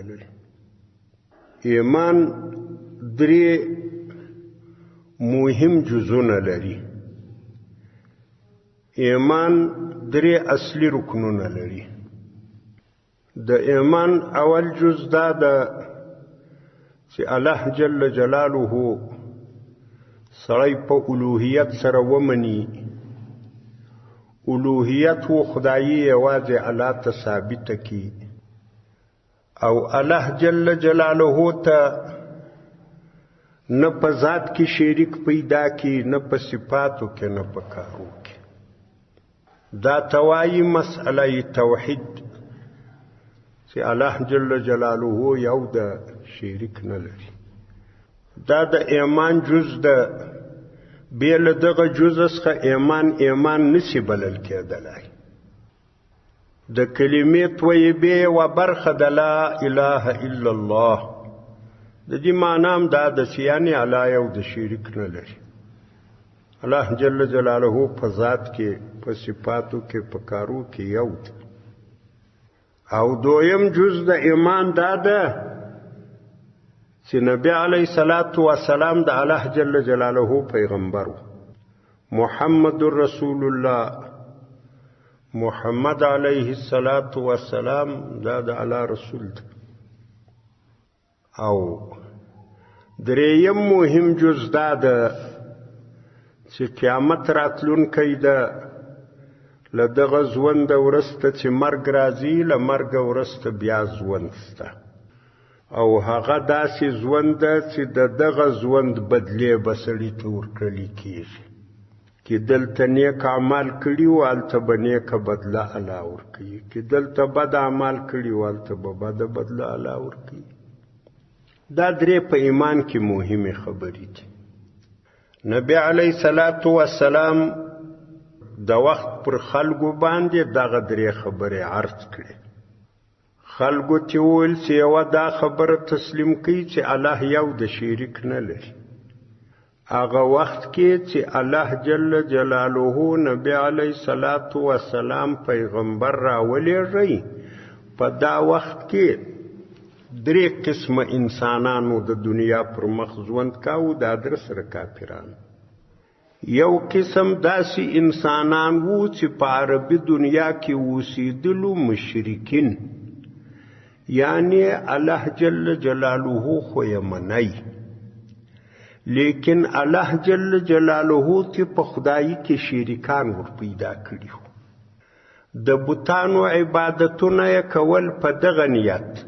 وبلل. ایمان درې مهم جزونه لري. ایمان درې اصلي رکنونه لري. د ایمان اول جز دا ده چې الله جل جلاله سړی په الوهیت سره ومني. الوهیت و خدایي یوازې الله ته ثابته کی او الله جل جلاله ته نه په ذات کې شریک پیدا کی، نه په صفاتو کې، نه په کارو کې. دا توایي مسئله توحید چې الله جل جلاله یو د شریک نه لري. دا د ایمان جز ده. بیل دغه جز څخه ایمان نسی بلل کېدلای. د کلمې طیبې و برخه د لا اله الا الله د دې معنی هم دا ده چې یعنې الله یو د شریک نه لري. الله جل جلاله په ذات کې، په صفاتو کې، په کارو کې یو ده. او دویم جز د ایمان دا ده چې نبی علیه الصلاة والسلام د الله جل جلاله پیغمبر و. محمد رسول الله، محمد علیه الصلاة والسلام دا د الله رسول ده. او دریم مهم جز دا ده چې قیامت راتلونکی ده. له دغه ژوند وروسته چې مرګ راځي، له مرګ وروسته بیا ژوند شته. او هغه داسې ژوند ده چې د دغه ژوند بدلې به سړي ته ورکړل کېږي. چې دلته نیک اعمال کړي وو، هلته به نیکه بدله الله ورکوي. چې دلته بد اعمال کړي وو، هلته به بده بدله الله ورکوي. دا درې په ایمان کې مهمې خبرې دي. نبی علیه الصلاة والسلام د وخت پر خلکو باندې دغه درې خبرې عرض کړې. خلکو ته وویل چې یوه دا خبره تسلیم کړي چې الله یو د شریک نه لري. هغه وخت کې چې الله جل جلاله نبی علیه الصلاة والسلام پیغمبر راولېږي، په دا وخت کې درې قسمه انسانانو د دنیا پر مخ ژوند کاوه. دا در سره کافران. یو قسم داسې انسانان وو چې په عربي دنیا کې اوسېدلو مشرکین، یعنی الله جل جلاله خو یې منی، لیکن الله جل جلاله ته په خدایي کې شریکان ور پیدا کړي. د بتانو عبادتونه یې کول په دغه نیت.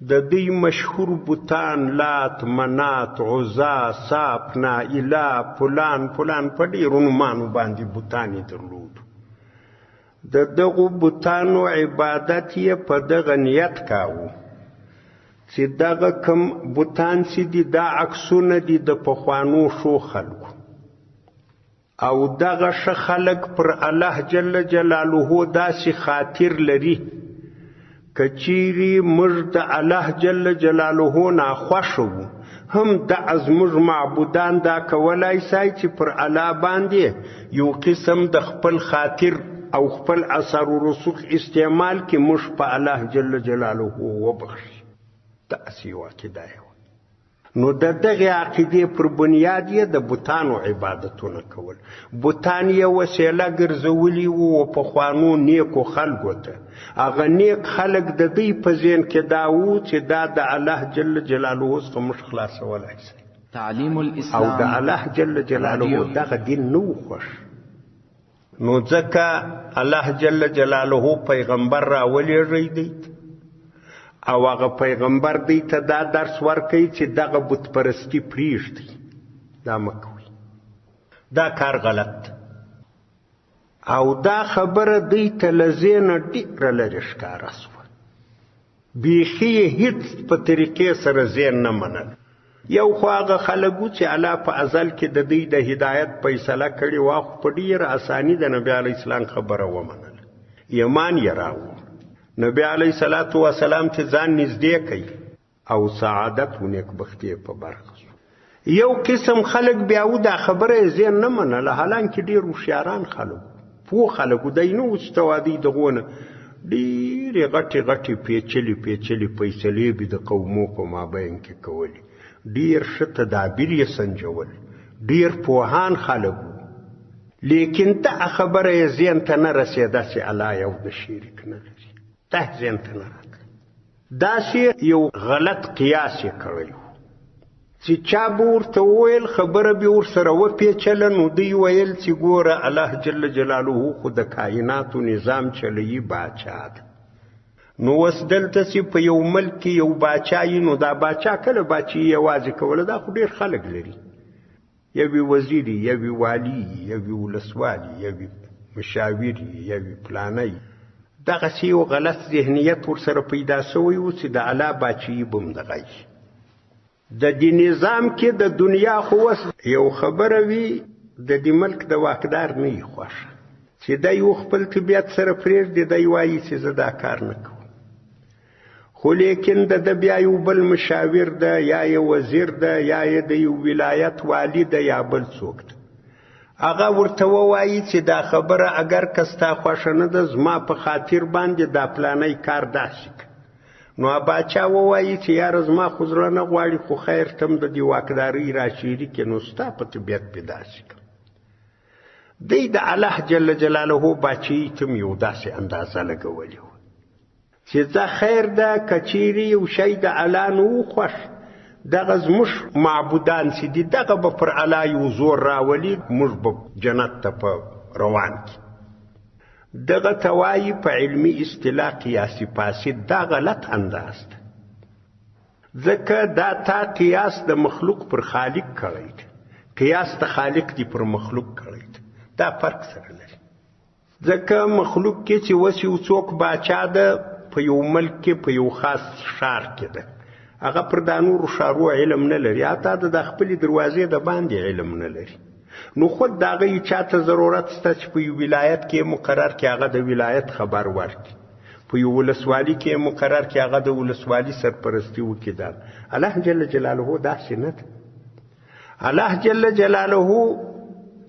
د دوی مشهور بتان لات، منات، عزا، صاف، نائله، فلان په ډېرو نومانو باندې بتان یې درلود. د دغو بتانو عبادت یې په دغه نیت کاوه چې دغه کم بتان چې دي دا عکسونه دي د پخوانو ښو خلکو. او دغه ښه خلک پر الله جل جلاله داسې خاطر لري که چیرې موږ د الله جل جلاله ناخوښه وو، هم دغه زموږ معبودان دا کولای سای چې پر الله باندې یو قسم د خپل خاطر او خپل اثر و رسوخ استعمال کې موږ په الله جل جلاله وبخشي. داسې یوه عقیده یې وه. نو د دغې عقیدې پر بنیاد یې د بتانو عبادتونه کول. بتان یې وسیله ګرځولي وو پخوانو نیکو خلکو ته. هغه نیک خلک د دوی په ذهن کې دا وو چې دا د الله جل جلاله څخه موږ خلاصولی شي. تعلیم الاسلام او د الله جل جلاله دغه دین نه و خوښ. نو ځکه الله جل جلاله پیغمبر راولېږی دی او هغه پیغمبر دی ته دا درس ورکوي چې دغه بت پرستی پرېږدئ، دا مه کوئ، دا کار غلط. او دا خبره دی ته له ذهنه ډېره لرې ښکاره شوه. بیخي یې هېڅ په طریقې سره ذهن نه منل. یو خو هغه خلک وو چې الله په ازل کې د دوی د هدایت فیصله کړې وه، خو په ډېره اساني د نبي علیه السلام خبره ومنله. ایمان یې راوړ. نبی علیه الصلاة والسلام ته ځان نږدې کوي او سعادت و نیکبختي په برخه شو. یو قسم خلک بیا و دا خبره یې ذهن نه منله، حالانکې ډېر هوښیاران خلک، پوه خلک و. دی نه و چې ته وادي دغونه ډېر ډېرې غټې پیچلې فیصلې به د قومو په مابین کې کولې. ډېر ښه تدابیر یې سنجول، ډېر پوهان خلک وو، لیکن دغه خبره یې ذهن ته نه رسېده چې الله یو د شریک نه لري. دا ذهن ته نه راتله. داسې یو غلط قیاس یې کړی و چې چا به ورته وویل خبره به ورسره وپېچله، نو دوی ویل چې ګوره الله جل جلاله خو د کائناتو نظام چلوي، باچا ده. نو اوس دلته چې په یو ملک کې یو باچا وي، نو دا باچا کله باچایي یوازې کوله؟ دا خو ډېر خلک لري، یوی وزیری، یوی والی، یوی ولسوالی، یوی مشاوری، یوی پلانی. دغسې یو غلط ذهنیت ورسره پیدا شوی و چې د الله باچایي به هم دغه وي. د دې نظام کې د دنیا خو اوس یو خبره وي، د دې ملک د واکدار نه وي خوښه چې دی و خپل طبیعت سره پرېږدي، دی وایي چې زه دا کار نه کوم. خو لیکن د بیا یو بل مشاور ده، یا یو وزیر ده، یا د یو ولایت والی ده، یا بل څوک ده، هغه ورته ووایي چې دا خبره اگر که ستا خوښه نه ده، زما په خاطر باندې دا پلانی کار داسې کړه. نو باچا ووایي چې یاره زما خو زړه نه غواړي، خو خیر ته هم د دې واکدارۍ راشریکې، نو ستا په طبیعت پې داسې کړه. دی د الله جل جلاله باچایي ته م یو داسې اندازه لګولې وه چې ځه خیر ده، که چیرې یو شی د الله نه و خوښ، دغه زموږ معبودان چې دي دغه به پر الله یو زور راولي، موږ به جنت ته په روان کړي. دغه ته وایي په علمي اصطلاح قیاس فاسد. دا غلط انداز ده، ځکه دا تا قیاس د مخلوق پر خالق کړی دی، قیاس د خالق دی پر مخلوق کړی دی. دا فرق سره لري. ځکه مخلوق کې چې اوس یو څوک باچا ده، په یو ملک کې په یو خاص ښار کې ده، هغه پر دا نورو ښارو علم نه لري، حتی د خپلې دروازې د باندې علم نه لري. نو خود د هغه چاته ضرورت شته چې په یو ولایت کې مقرر کې هغه د ولایت خبر ورکړي، په یو ولسوالي کې مقرر کې هغه د ولسوالي سرپرستي وکړي. دا الله جل جلاله داسې نه ده. الله جل جلاله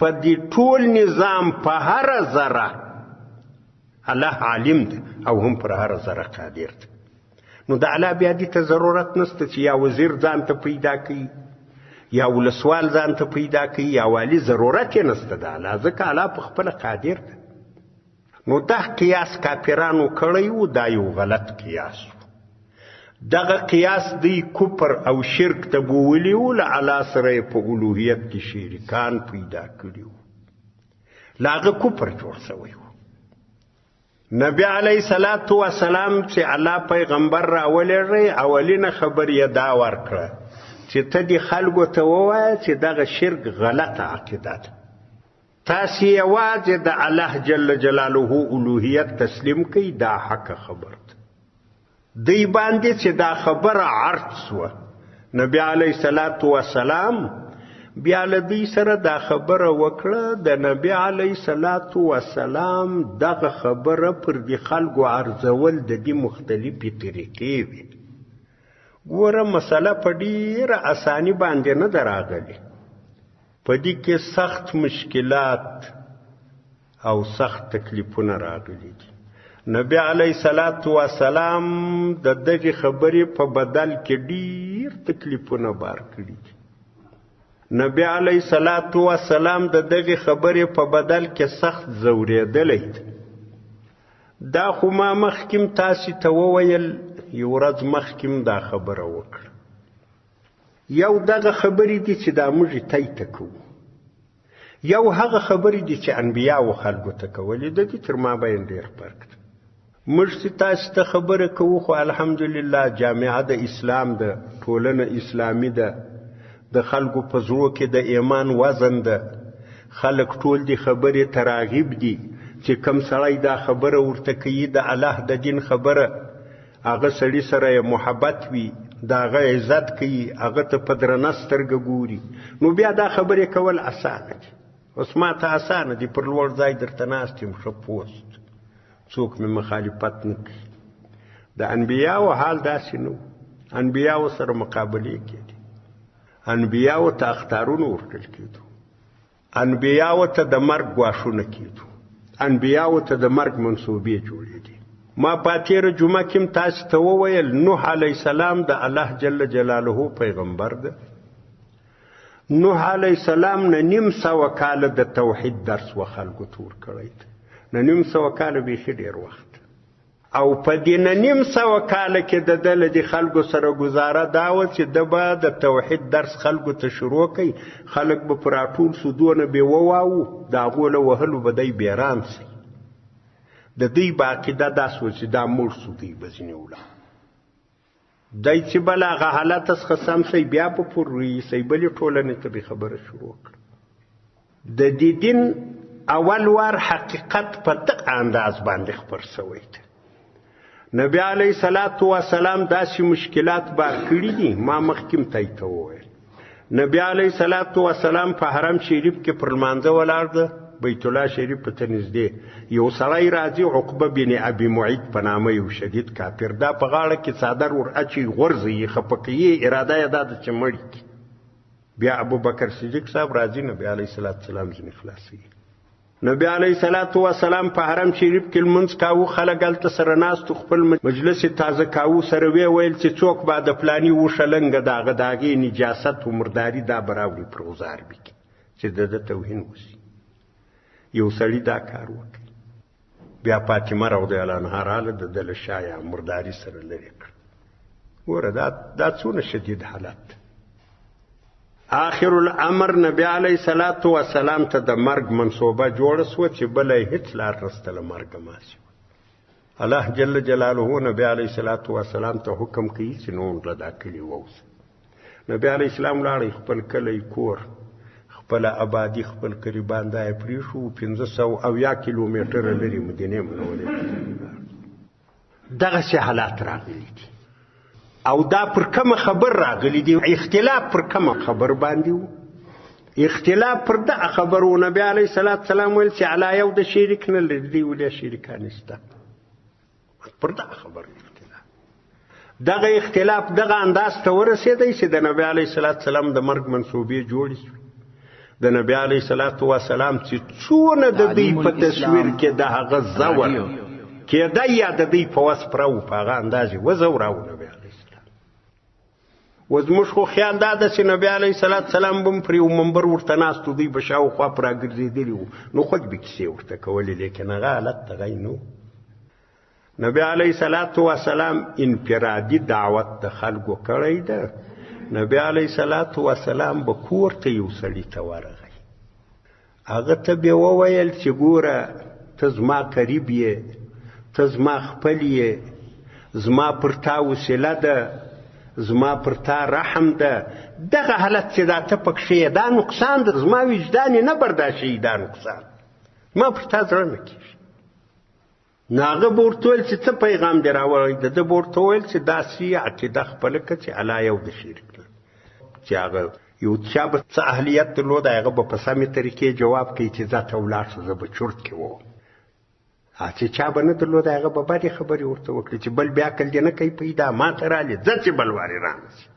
په دې ټول نظام په هر ذره الله عالم ده او هم پر هر ذره قادر ده. نو د الله بیا دې ته ضرورت نشته چې یا وزیر ځان ته پیدا کړي، یا ولسوال ځان ته پیدا کړي، یا والی، ضرورت یې نشته د الله، ځکه الله په خپله قادر ده. نو دا قیاس کافرانو کړی و، دا یو غلط قیاس و. دغه قیاس دی کفر او شرک ته بوولي و، له الله سره یې په الوهیت کې شریکان پیدا کړي و، له هغه کفر جوړ شوی و. نبی علیه الصلاة والسلام چې الله پیغمبر راولېږی، اولینه خبر یې دا ورکړه چې ته دې خلکو ته ووایه چې دغه شرک غلطه عقیده ده، تاسې یوازې د الله جل جلاله الوهیت تسلیم کړئ، دا حق خبر ده. دی باندې چې دا خبره عرض سوه، نبی علیه الصلاة والسلام بیا له دوی سره دا خبره وکړه. د نبی علیه الصلاة والسلام دغه خبره پر دې خلکو عرضول د دې مختلفې طریقې وي. ګوره مسله په ډېره اساني باندې نه ده راغلې، په دې کې سخت مشکلات او سخت تکلیفونه راغلي دي. نبی علیه الصلاة والسلام د دغې خبرې په بدل کې ډېر تکلیفونه بار کړي دي. نبی علیه الصلاة والسلام د دغې خبرې په بدل کې سخت ځورېدلی دی. دا خو ما مخکې تاسې ته وویل، یو ورځ مخکې دا خبره وکړه. یو دغه خبرې دي چې دا موږ یې تی ته کوو، یو هغه خبرې دي چې انبیاو خلکو ته کولې. د دې تر مابین ډېر فرق دی. موږ چې تاسو ته خبره کوو، خو الحمدلله جامعه د اسلام ده، ټولنه اسلامي ده، د خلکو په زړو کې د ایمان وزن ده، خلک ټول دې خبرې ته راغب دي چې کم سړی دا خبره ورته کوي د الله د دین خبره، هغه سړي سره یې محبت وي، د هغه عزت کوي، هغه ته په درنه سترګه ګوري، نو بیا دا خبرې کول اسانه دي. اوس ما ته اسانه دي، پر لوړ ځای درته ناست یم، ښه پوست، څوک مې مخالفت نه کوي. د انبیاو حال داسې نه و. انبیاو سره مقابلې کېدې، انبیاو ته اختارونه ورکړل کېدو، انبیاو ته د مرګ ګواښونه کېدو، انبیاو ته د مرګ منصوبې جوړېدې. ما پاتېره جمعه کې هم تاسو ته وویل نوح علیه السلام د الله جل جلاله پیغمبر ده. نوح علیه السلام نه 900 کاله د توحید درس و خلکو ته ورکړی دی. نه 900 کاله بیخي ډېر وخت. او په دې نه 900 کاله کې د ده له دې خلکو سره ګزاره دا وه چې ده به د توحید درس خلکو ته شروع کوي، خلک به په راټول سو، دونه به وواو د هغو له وهلو به دی بیران سي. د دوی به عقیده داسې وه چې دا مړ سو، دوی به ځینې ولاړ. دی چې بله هغه حالت څخه سم شي بیا به پر رئیسۍ بلې ټولنې ته به خبره شروع کړه. د دې دین اول وار حقیقت په دغه انداز باندې خپر شوی دی. نبی علیه الصلاة والسلام داسې مشکلات بار کړي دي. ما مخکې ته وویل نبی علیه الصلاة والسلام په حرم شریف کې پر لمانځه ولاړ ده، بیت الله شریف ته نږدې یو سړی راځي، عقبه بن ابي معیط په نامه یو شدید کافر، دا په غاړه کې څادر ور اچي، غورځي یې خفه کوي، اراده یې دا ده چې مړ کړي. بیا ابوبکر صدیق صاحب راځي، نبی علیه الصلاة والسلام ځینې خلاصوي. نبی علیه الصلاة والسلام په حرم شریف کې لمونځ کاوه، خلک هلته سره ناستو، خپل مجلس یې تازه کاوه، سره ویې ویل چې څوک به د فلاني وښه لنګه د هغه د هغې نجاست و مرداري دا به راوړي پر غزار بکي چې د ده توهین وشي. یو سړي دا کار وکړي. بیا فاطمه رضی الله عنها راله، د ده له شایه مرداري سره لرې کړه. ګوره دا څونه شدید حالت. آخر الامر نبی علیه الصلاة والسلام ته د مرګ منصوبه جوړه سوه چې بله یې هېڅ لار نسته له مرګه ماسي. الله جل جلاله نبی علیه الصلاة والسلام ته حکم کوي چې نور له دا کلي ووځه. نبی علیه السلام لاړی، خپل کلی، کور، خپله آبادي، خپل قریبان دا یې پرېښو. 570 کیلومتره لرې مدینې منورې دغسې حالات راغلي دي. او دا پر کومه خبر راغلی دی؟ اختلاف پر کومه خبر باندې و؟ اختلاف پر دغه خبر و. نبی علیه الصلاة والسلام ویل چې علا یو د شریک نه لري، دوی ولې شریکان شته؟ پر دغه خبر اختلاف. دغه اختلاف دغه انداز ته ورسېدی چې د نبی علیه الصلاة والسلام د مرګ منصوبې جوړې شوې. د نبی علیه الصلاة والسلام چې څونه د دوی په تصویر کې د هغه زور کېده یا د دوی په وس پره و، په هغه انداز یې وزوراو نبی علیه و. زموږ خو خیال دا ده چې نبی علیه الصلاة والسلام به پر یو منبر ورته ناست و، دوی به شاوخوا په راګرځېدلي وو، نو خود به کیسې ورته کولې، لیکن هغه حالت دغی نه و. نبی علیه الصلاة والسلام انفرادي دعوت د خلکو کړی ده. نبی علیه الصلاة والسلام به کور ته یو سړي ته ورغی، هغه ته به وویل چې ګوره ته زما قریب یې، ته زما خپل یې، زما پر تا وسیله ده، زما پر تا رحم ده. دغه حالت چې دا ته پکښې یې دا نقصان ده، زما وجدان یې نه برداشوي دا نقصان، ما پر تا زړه نه کېږي. نو هغه به ورته ویل چې څه پیغام دې راوړی ده؟ ده به ورته ویل چې داسې عقیده خپله کړه چې الله یو د شریک نه، چې هغه یو چا به څه اهلیت درلود، هغه به په سمې طریقې جواب کوي چې ځه ته ولاړ شه، زه به چرت کې وم. چې چا به نه درلود، هغه به بدې خبرې ورته وکړي چې بل بیا عقل دې نه کوي پیدا، ما ته رالې ځه چې بل وارې رانشي.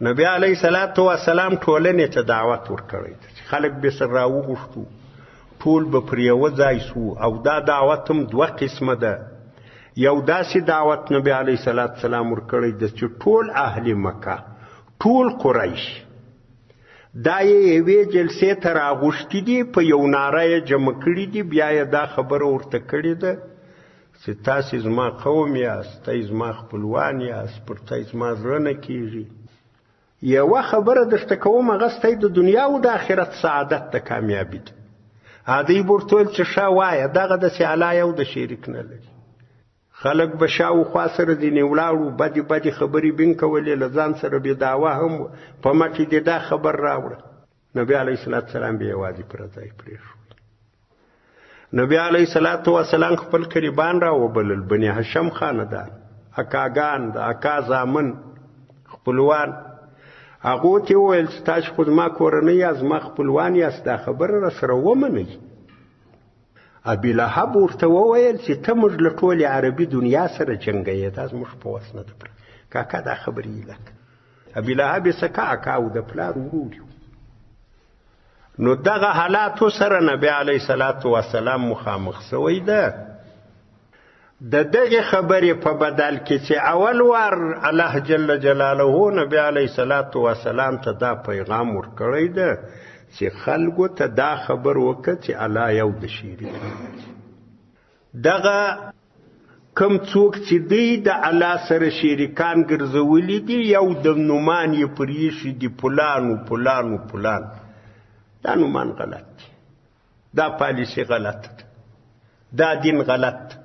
نبی علیه الصلاة والسلام ټولنې ته دعوت ورکړی دی چې خلک به سره راوغوښتو، ټول به پر یوه ځای سو. او دا دعوت هم 2 قسمه ده. یو داسې دعوت نبی علیه الصلاة والسلام ورکړی دی چې ټول اهل مکه، ټول قریش دا یې یوې جلسې ته راغوښتي دي، په یو ناره یې جمع کړي دي. بیا یې دا خبره ورته کړې ده چې تاسې زما قوم یاست، تاسې زما خپلوان یاست، پر تاسې زما زړه نه کېږي. یوه خبره درته کوم، هغه ستاسې د دنیا او د آخرت سعادت د کامیابي ده. هغوی به ورته ویل چې ښه وایه دغه داسې الله یو د شریک نه لري. خلک به شاوخوا سره ځینې ولاړو، بدې بدې خبرې بین کولې، له ځان سره بې دعوه هم په مټې دې دا خبر راوړه. نبی علیه الصلاة والسلام بیا یوازې پر ځای پرېښود. نبی علیه الصلاة والسلام خپل قریبان راوبلل، بني هشم خاندان، اکاګان، د اکا زامن، خپلوان. هغو ته یې وویل چې تاسو خو زما کورنۍ یاست، زما خپلوان یاست، دا خبره راسره ومنئ. ابي لهب ورته وویل چې ته موږ له ټولې عربي دنیا سره جنګوې، دا زموږ په وس نه ده. کاکا دا خبرې یې لکه ابي لهب یې څه اکا او د پلار ورور یو. نو دغه حالاتو سره نبی علیه الصلاة والسلام مخامخ شوی ده. د دغه خبرې په بدل کې چې اول وار الله جل جلاله نبی علیه الصلاة والسلام ته دا پیغام ورکړی ده چې خلکو ته دا خبر وکړه چې الله یو د شریک دغه کم څوک چې دی د الله سره شریکان ګرځولي دي یو د نومان یې پرېښي دي فلان دا نومان غلط دی دا پالیسي غلطه ده دا دین غلط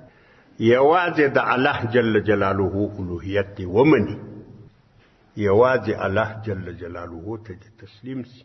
یوازې د الله جل جلاله الوهیت دی ومني یوازې الله جل جلاله ته تسلیم سي